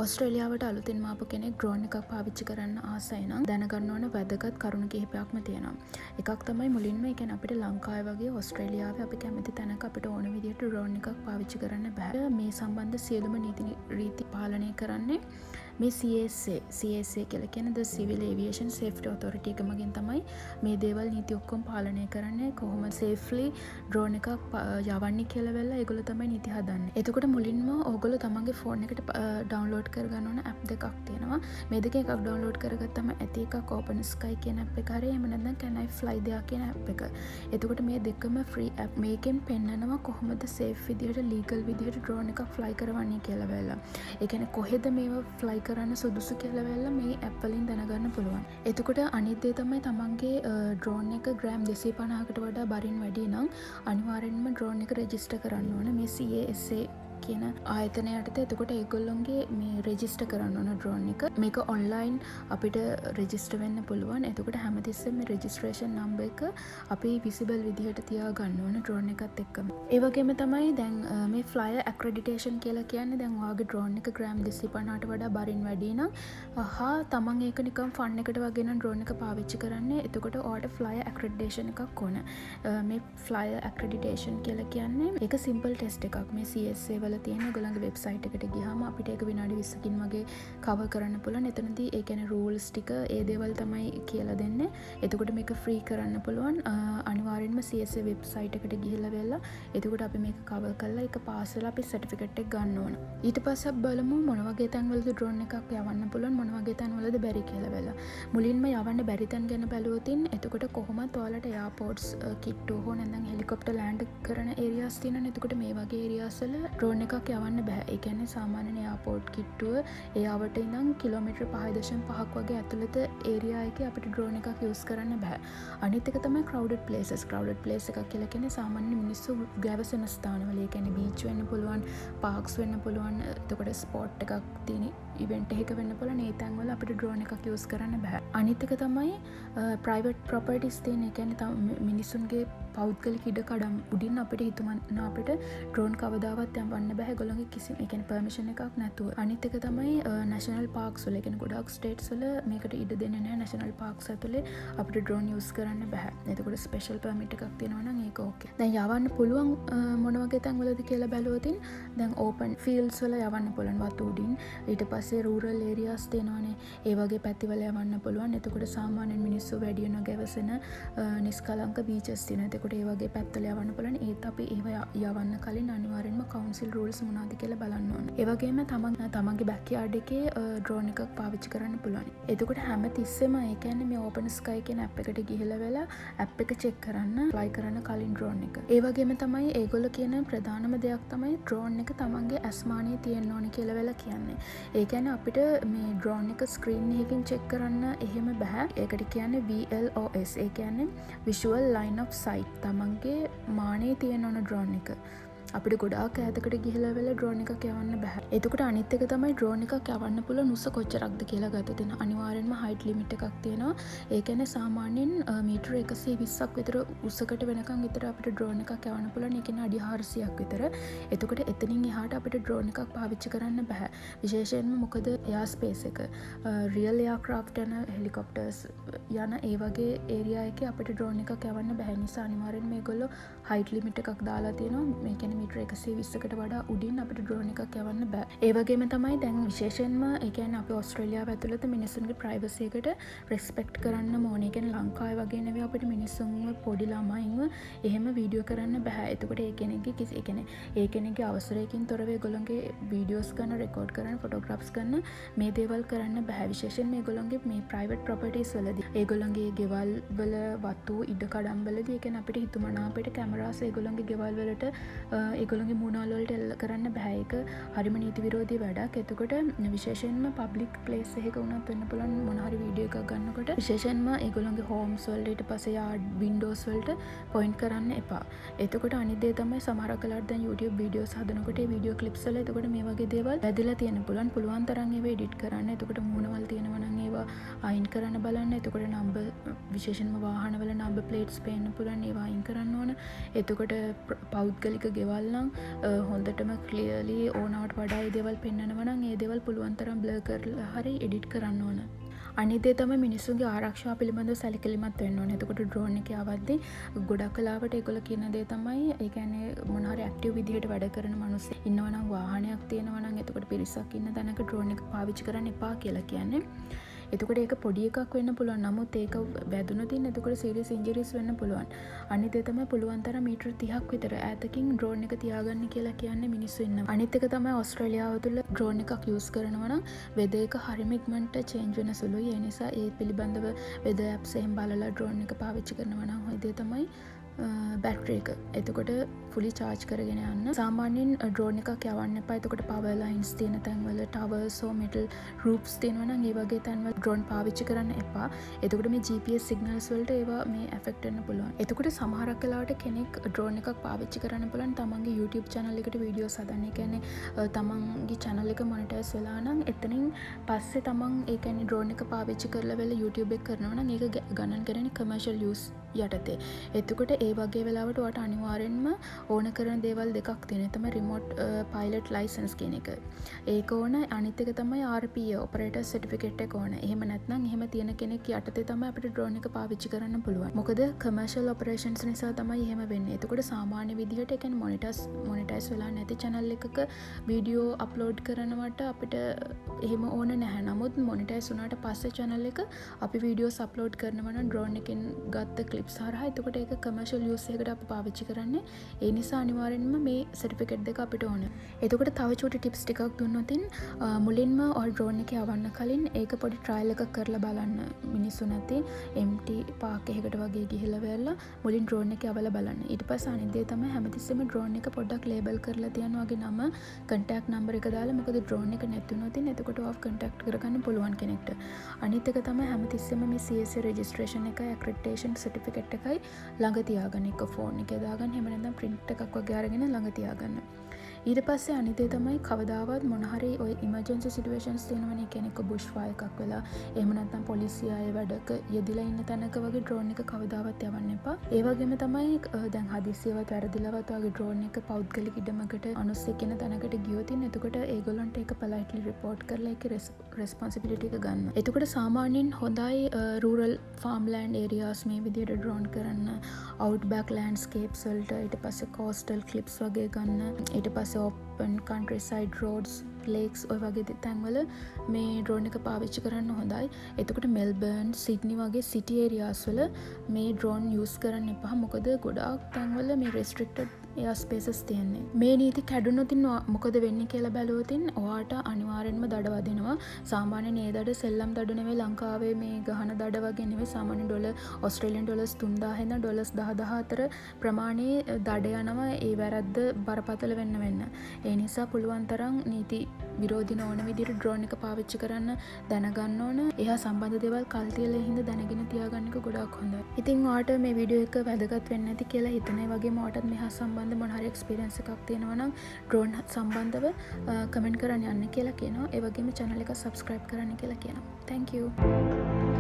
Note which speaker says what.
Speaker 1: ඔස්ට්‍රේලියාවට අලුතින්ම ආපු කෙනෙක් ඩ්‍රෝන් එකක් පාවිච්චි කරන්න ආසයි නම් දැනගන්න ඕන වැදගත් කරුණු කිහිපයක්ම තියෙනවා. එකක් තමයි මුලින්ම ඒ කියන්නේ අපිට ලංකාවේ වගේ ඔස්ට්‍රේලියාවේ අපි කැමති තැනක අපිට ඕන විදිහට ඩ්‍රෝන් එකක් පාවිච්චි කරන්න බෑ. මේ සම්බන්ධ සියලුම නීති රීති පාලනය කරන්නේ මේ CSA කියලා කියන The Civil Aviation Safety Authority එක මගින් තමයි මේ දේවල් නීති ඔක්කොම පාලනය කරන්නේ. කොහොමද safely ඩ්‍රෝන් එකක් යවන්නේ කියලා වෙලා ඒගොල්ලෝ තමයි නීති හදන්නේ. එතකොට මුලින්ම ඕගොල්ලෝ තමන්ගේ ෆෝන් එකට ඩවුන්ලෝඩ් කරගන්න ඕන ඇප් දෙකක් තියෙනවා. මේ දෙකෙන් එකක් ඩවුන්ලෝඩ් කරගත්තම ඇති එකක් Open Sky කියන ඇප් එක හරි එහෙම නැත්නම් Can I Fly දෙයක් කියන ඇප් එක. එතකොට මේ දෙකම ෆ්‍රී ඇප්. මේකෙන් පෙන්නනවා කොහොමද සේෆ් විදිහට ලීගල් විදිහට ඩ්‍රෝන් එකක් ෆ්ලයි කරවන්නේ කියලා වෙලා. ඒ කියන්නේ කොහෙද මේව ෆ්ලයි කරන්න සුදුසු කියලා වෙලා මේ ඇප් වලින් දැනගන්න පුළුවන්. එතකොට අනිත් දේ තමයි තමන්ගේ ඩ්‍රෝන් එක ග්‍රෑම් 250කට වඩා බරින් වැඩි නම් අනිවාර්යෙන්ම ඩ්‍රෝන් එක රෙජිස්ටර් කරන්න ඕන මේ CASA කියන ආයතනය යටතේ. එතකොට ඒගොල්ලොන්ගේ මේ රෙජිස්ටර් කරන්න ඕන ඩ්‍රෝන් එක. මේක ඔන්ලයින් අපිට රෙජිස්ටර් වෙන්න පුළුවන්. එතකොට හැමතිස්සෙම මේ රෙජිස්ට්‍රේෂන් නම්බර් එක අපි විසිබල් විදිහට තියා ගන්න ඕන ඩ්‍රෝන් එකත් එක්කම. ඒ වගේම තමයි දැන් මේ ෆ්ලයර් ඇක්‍රෙඩිටේෂන් කියලා කියන්නේ දැන් ඔයාගේ ඩ්‍රෝන් එක ග්‍රෑම් 250ට වඩා බරින් වැඩි නම් තමන් ඒක නිකන් ෆන් එකට වගේ නම් ඩ්‍රෝන් එක පාවිච්චි කරන්නේ. එතකොට ඔයාට ෆ්ලයර් ඇක්‍රෙඩිටේෂන් එකක් ඕන. මේ ෆ්ලයර් ඇක්‍රෙඩිටේෂන් කියලා කියන්නේ ඒක සිම්පල් ටෙස්ට් එකක්. මේ CSA වල තියෙන ඔයගොල්ලන්ගේ වෙබ්සයිට් එකට ගියාම අපිට ඒක විනාඩි 20කින් වගේ කවර් කරන්න පුළුවන්. එතනදී ඒ කියන්නේ රූල්ස් ටික ඒ දේවල් තමයි කියලා දෙන්නේ. එතකොට මේක ෆ්‍රී කරන්න පුළුවන්. අනිවාර්යෙන්ම CSA වෙබ්සයිට් එකට ගිහිල්ලා වෙලා එතකොට අපි මේක කවර් කරලා ඒක පාස් වෙලා අපි සර්ටිෆිකේට් එක ගන්න ඕන. ඊට පස්සේ බලමු මොන වගේ තැන්වලද ඩ්‍රෝන් එකක් යවන්න පුළුවන් මොන වගේ තැන්වලද බැරි කියලා වෙලා. මුලින්ම යවන්න බැරි තැන් ගැන බැලුවොතින් එතකොට කොහොමද ඔයාලට එයාපෝට්ස් කිට්ටු හෝ නැත්නම් හෙලිකොප්ටර් ලෑන්ඩ් කරන ඒරියාස් තියෙනවනේ. එතකොට මේ වගේ ඒරියාස් වල ඩ්‍රෝන් එකක් යවන්න බෑ. ඒ කියන්නේ සාමාන්‍යයෙන් එයාපෝට් කිට්ටුව එයාවට ඉඳන් කිලෝමීටර් 5.5ක් වගේ ඇතුළත ඒරියා එකේ අපිට ඩ්‍රෝන් එකක් යූස් කරන්න බෑ. අනිත් එක තමයි crowded places. crowded place එකක් කියලා කියන්නේ සාමාන්‍ය මිනිස්සු ගැවසෙන ස්ථානවල. ඒ කියන්නේ බීච් වෙන්න පුළුවන්, පාර්ක්ස් වෙන්න පුළුවන්. එතකොට ස්පොට් එකක් තියෙන ඉවෙන්ට් එකක වෙන්න පුළුවන්. ඒ තැන්වල අපිට ඩ්‍රෝන් එකක් යූස් කරන්න බෑ. අනිත් එක තමයි private properties තියෙන. ඒ කියන්නේ මිනිස්සුන්ගේ පෞද්ගලික ඉඩකඩම් උඩින් අපිට හිතුමන අපිට ඩ්‍රෝන් කවදාවත් යවන්න බෑ. ඒගොල්ලන්ගේ කිසිම ඒ කියන්නේ පර්මිෂන් එකක් නැතුව. අනිත් එක තමයි නැෂනල් පාර්ක්ස් වල. ඒ කියන්නේ ගොඩක් ස්ටේට්ස් වල මේකට ඉඩ දෙන්නේ නැහැ. නැෂනල් පාර්ක්ස් ඇතුලේ අපිට ඩ්‍රෝන් යූස් කරන්න බෑ. එතකොට ස්පෙෂල් පර්මිට් එකක් තියෙනවා නම් ඒක ඕකේ. දැන් යවන්න පුළුවන් මොන වගේ තැන් වලද කියලා බැලුවොතින් දැන් ඕපන් ෆීල්ඩ්ස් වල යවන්න පුළුවන් වතු උඩින්. ඊට පස්සේ රූරල් ඒරියාස් තියෙනවානේ. ඒ වගේ පැතිවල යවන්න පුළුවන්. එතකොට සාමාන්‍යයෙන් මිනිස්සු වැඩි නොගැවසෙන නිස්කලංක බීචස් තියෙනවා. එතකොට ඒ වගේ පැත්තල යවන්න පුළුවන්. ඒත් අපි ඒව යවන්න කලින් අනිවාර්යෙන්ම කවුන්සිල් රූල්ස් මොනවද කියලා බලන්න ඕන. ඒ වගේම තමන්ගේ බෑක්යාඩ් එකේ ඩ්‍රෝන් එකක් පාවිච්චි කරන්න පුළුවන්. එතකොට හැම තිස්සෙම ඒ කියන්නේ මේ Open Sky කියන ඇප් එකට ගිහිල්ලා වෙලා ඇප් එක චෙක් කරන්න, ෆ්ලයි කරන්න කලින් ඩ්‍රෝන් එක. ඒ වගේම තමයි ඒගොල්ලෝ කියන ප්‍රධානම දෙයක් තමයි ඩ්‍රෝන් එක තමන්ගේ ඇස්මානිය තියෙන්න ඕනේ කියලා වෙලා කියන්නේ. ඒ කියන්නේ අපිට මේ ඩ්‍රෝන් එක ස්ක්‍රීන් එකකින් චෙක් කරන්න එහෙම බෑ. ඒකට කියන්නේ VLOS. ඒ කියන්නේ Visual Line of Sight. තමන්ගේ මානේ තියෙන ඕන ඩ්‍රෝන් එක. අපිට ගොඩාක් ඈතකට ගිහිල්ලා වෙලා ඩ්‍රෝන් එකක් යවන්න බෑ. එතකොට අනිත් එක තමයි ඩ්‍රෝන් එකක් යවන්න පුළුවන් උස කොච්චරක්ද කියලා ගත්තොත් අනිවාර්යෙන්ම හයිට් ලිමිට් එකක් තියෙනවා. ඒ කියන්නේ සාමාන්‍යයෙන් මීටර 120ක් විතර උසකට වෙනකන් විතර අපිට ඩ්‍රෝන් එකක් යවන්න පුළුවන්. ඒ කියන්නේ අඩි 400ක් විතර. එතකොට එතනින් එහාට අපිට ඩ්‍රෝන් එකක් පාවිච්චි කරන්න බෑ. විශේෂයෙන්ම මොකද එයා ස්පේස් එක රියල් එයාක්‍රාෆ්ට් යන හෙලිකොප්ටර්ස් යන ඒ වගේ ඒරියා එකේ අපිට ඩ්‍රෝන් එකක් යවන්න බෑ. නිසා අනිවාර්යෙන්ම මේගොල්ලෝ හයිට් ලිමිට් එකක් දාලා තියෙනවා. මේ කියන්නේ මීටර 120කට වඩා උඩින් අපිට ඩ්‍රෝන් එකක් යවන්න බෑ. ඒ වගේම තමයි දැන් විශේෂයෙන්ම ඒ කියන්නේ අපි ඕස්ට්‍රේලියාව ඇතුළත මිනිස්සුන්ගේ ප්‍රයිවසි එකට රෙස්පෙක්ට් කරන්න ඕනේ. ඒ කියන්නේ ලංකාවේ වගේ නෙවෙයි අපිට මිනිස්සුන්ව පොඩි ළමයින්ව එහෙම වීඩියෝ කරන්න බෑ. එතකොට ඒ කෙනෙක්ගේ අවසරයකින් තොරව ඒගොල්ලන්ගේ වීඩියෝස් ගන්න, රෙකෝඩ් කරන්න, ෆොටෝග්‍රාෆ්ස් ගන්න මේ දේවල් කරන්න බෑ. විශේෂයෙන් මේගොල්ලන්ගේ මේ ප්‍රයිවට් ප්‍රොපර්ටිස් වලදී ඒගොල්ලන්ගේ ගෙවල් වල වතු ඉඩකඩම් වලදී ඒ කියන්නේ අපිට හිතුමනාපෙට කැමරාස් ඒගොල්ලන්ගේ ගෙවල් වලට ඒගොල්ලන්ගේ මූණවල වලට එල්ල කරන්න බෑ. ඒක හරිම නීති විරෝධී වැඩක්. එතකොට විශේෂයෙන්ම පබ්ලික් ප්ලේස් එකක වුණත් වෙන්න පුළුවන් මොන හරි වීඩියෝ එකක් ගන්නකොට විශේෂයෙන්ම ඒගොල්ලන්ගේ හෝම්ස් වලට ඊට පස්සේ යාඩ් වින්ඩෝස් වලට පොයින්ට් කරන්න එපා. එතකොට අනිත් දේ තමයි සමහරක් වෙලාවට දැන් YouTube වීඩියෝස් හදනකොට ඒ වීඩියෝ ක්ලිප්ස් වල එතකොට මේ වගේ දේවල් වැදලා තියෙන්න පුළුවන්. පුළුවන් තරම් ඒවා එඩිට් කරන්න. එතකොට මූණවල තියෙනවා නම් ඒවා අයින් කරන්න බලන්න. එතකොට නම්බර් විශේෂයෙන්ම වාහනවල නම්බර් ප්ලේට්ස් පේන්න පුළුවන්. ඒවා අයින් කරන්න ඕන. එතකොට පෞද්ගලික ගෙවල් දේවල් නම් හොඳටම ක්ලියර්ලි ඕනවට වඩා ඒ දේවල් පෙන්වනවා නම් ඒ දේවල් පුළුවන් තරම් බ්ලර් කරලා හරි එඩිට් කරන්න ඕන. අනිත් දේ තමයි මිනිස්සුන්ගේ ආරක්ෂාව පිළිබඳව සැලකිලිමත් වෙන්න ඕනේ. එතකොට ඩ්‍රෝන් එකේ ආවද්දී ගොඩක් කලාවට ඒගොල්ලෝ කියන දේ තමයි ඒ කියන්නේ මොන හරි ඇක්ටිව් විදිහට වැඩ කරන මිනිස්සු ඉන්නවා නම් වාහනයක් තියෙනවා නම් එතකොට පිරිසක් ඉන්න තැනක ඩ්‍රෝන් එක පාවිච්චි කරන්න එපා කියලා කියන්නේ. එතකොට ඒක පොඩි එකක් වෙන්න පුළුවන්. නමුත් ඒක වැදුනොත් එතකොට සීරියස් ඉන්ජරිස් වෙන්න පුළුවන්. අනිත් ඒ තමයි පුළුවන් තරම් මීටර 30ක් විතර ඈතකින් ඩ්‍රෝන් එක තියාගන්න කියලා කියන්නේ මිනිස්සු ඉන්නවා. අනිත් එක තමයි ඕස්ට්‍රේලියාව තුළ ඩ්‍රෝන් එකක් යූස් කරනවා නම් වෙදර් එක හරිම ඉක්මනට චේන්ජ් වෙන සුළුයි. ඒ නිසා ඒ පිළිබඳව වෙදර් ඇප්ස් එහෙම බලලා ඩ්‍රෝන් එක පාවිච්චි කරනවා නම් ඔය දේ තමයි බැටරි එක. එතකොට ෆුලි චාර්ජ් කරගෙන යන්න. සාමාන්‍යයෙන් ඩ්‍රෝන් එකක් යවන්න එපා. එතකොට පවර් ලයින්ස් තියෙන තැන්වල ටවර්ස් හෝ මෙටල් රූෆ්ස් තියෙනවා නම් ඒ වගේ තැන්වල ඩ්‍රෝන් පාවිච්චි කරන්න එපා. එතකොට මේ GPS සිග්නල්ස් වලට ඒවා මේ ඇෆෙක්ට් වෙන්න පුළුවන්. එතකොට සමහරක් වෙලාවට කෙනෙක් ඩ්‍රෝන් එකක් පාවිච්චි කරන්න පුළුවන් තමන්ගේ YouTube channel එකට වීඩියෝස් හදන්න. ඒ කියන්නේ තමන්ගේ channel එක මොනිටයිස් වෙලා නම් එතනින් පස්සේ තමන් ඒ කියන්නේ ඩ්‍රෝන් එක පාවිච්චි කරලා වෙල YouTube එක කරනවා නම් ඒක ගණන් කරන්නේ commercial use යටතේ. එතකොට ඒ වගේ වෙලාවට ඔයාට අනිවාර්යෙන්ම ඕන කරන දේවල් දෙකක් තියෙනවා. තමයි රිමෝට් පයිලට් ලයිසන්ස් කියන එක. ඒක ඕන. අනිත් එක තමයි RPA ඔපරේටර් සර්ටිෆිකේට් එක ඕන. එහෙම නැත්නම් එහෙම තියෙන කෙනෙක් යටතේ තමයි අපිට ඩ්‍රෝන් එක පාවිච්චි කරන්න පුළුවන්. මොකද කමර්ෂල් ඔපරේෂන්ස් නිසා තමයි එහෙම වෙන්නේ. එතකොට සාමාන්‍ය විදිහට ඒ කියන්නේ මොනිටයිස් වෙලා නැති channel එකක වීඩියෝ අප්ලෝඩ් කරනවට අපිට එහෙම ඕන නැහැ. නමුත් මොනිටයිස් වුණාට පස්සේ channel එක අපි වීඩියෝස් අප්ලෝඩ් කරනවා නම් ඩ්‍රෝන් එකෙන් ගත්ත ක්ලිප්ස් හරහා එතකොට ඒක කමර්ෂල් යූස් එකකට අපි පාවිච්චි කරන්නේ. ඒ නිසා අනිවාර්යෙන්ම මේ සර්ටිෆිකේට් දෙක අපිට ඕන. එතකොට තව චූටි ටිප්ස් ටිකක් දුන්නොතින් මුලින්ම ඔය ඩ්‍රෝන් එක යවන්න කලින් ඒක පොඩි ට්‍රයිල් එකක් කරලා බලන්න. මිනිස්සු නැති empty park එකකට වගේ ගිහිල්ලා වෙලා මුලින් ඩ්‍රෝන් එක යවලා බලන්න. ඊට පස්සේ අනිත් දේ තමයි හැමතිස්සෙම ඩ්‍රෝන් එක පොඩ්ඩක් ලේබල් කරලා තියනවා වගේ නම contact number එක දාලා. මොකද ඩ්‍රෝන් එක නැති වුණොත් එතකොට ඔෆ් contact කරගන්න පුළුවන් කෙනෙක්ට. අනිත් එක තමයි හැමතිස්සෙම මේ CSA registration එකයි accreditation certificate එකයි ළඟ තියාගන්න. එක ෆෝන් එකේ දාගන්න. එහෙම නැත්නම් print එකක් වගේ අරගෙන ළඟ තියාගන්න. ඊට පස්සේ අනිත් දේ තමයි කවදාවත් මොන හරි ඔය ඉමර්ජන්සි සිටුේෂන්ස් තියෙනවනේ. කෙනෙක් බුෂ් ෆයර් එකක් වෙලා එහෙම නැත්නම් පොලිසිය අය වැඩක යෙදිලා ඉන්න තැනක වගේ ඩ්‍රෝන් එක කවදාවත් යවන්න එපා. ඒ වගේම තමයි දැන් හදිසියවත් වැරදිලවත් වගේ ඩ්‍රෝන් එක පෞද්ගලික ඉඩමකට අනුස්සය කියන තැනකට ගියොත් එතකොට ඒගොල්ලන්ට ඒක politely report කරලා ඒක responsibility එක ගන්න. එතකොට සාමාන්‍යයෙන් හොඳයි rural farmland areas මේ විදිහට ඩ්‍රෝන් කරන්න. outback landscapes වලට ඊට පස්සේ coastal cliffs වගේ ගන්න. ඊට පස්සේ open countryside roads lakes ඔය වගේ තැන්වල මේ ඩ්‍රෝන් එක පාවිච්චි කරන්න හොඳයි. එතකොට මෙල්බර්න් සිඩ්නි වගේ සිටි ඒරියාස් වල මේ ඩ්‍රෝන් යූස් කරන්න එපා. මොකද ගොඩාක් තැන්වල මේ restricted air spaces තියෙන්නේ. මේ නීති කැඩුනොත් මොකද වෙන්නේ කියලා බැලුවොත් ඔයාට අනිවාර්යෙන්ම දඩ වදිනවා. සාමාන්‍යයෙන් ඒ දඩ සෙල්ලම් දඩ නෙවෙයි ලංකාවේ මේ ගහන දඩ වගේ නෙවෙයි. සාමාන්‍ය ඩොලර් ඕස්ට්‍රේලියන් ඩොලර්ස් 3000 ඉඳන් ඩොලර්ස් 10000 අතර ප්‍රමාණයේ දඩ යනවා. ඒ වැරද්ද බරපතල වෙන්න. ඒ නිසා පුළුවන් තරම් නීති විරෝධී නොවන විදිහට ඩ්‍රෝන් එක පාවිච්චි කරන්න දැනගන්න ඕන. එහා සම්බන්ධ දේවල් කල් තියලා හින්දා දැනගෙන තියාගන්න එක ගොඩාක් හොඳයි. ඉතින් ඔයාට මේ වීඩියෝ එක වැදගත් වෙන්නේ නැති කියලා හිතන වගේම ඔයාටත් මෙහා සම්බන්ධ මොන හරි එක්ස්පීරියන්ස් එකක් තියෙනවා නම් ඩ්‍රෝන් සම්බන්ධව කමෙන්ට් කරන්න යන්න කියලා කියනවා. ඒ වගේම channel එක subscribe කරන්න කියලා කියනවා. Thank you.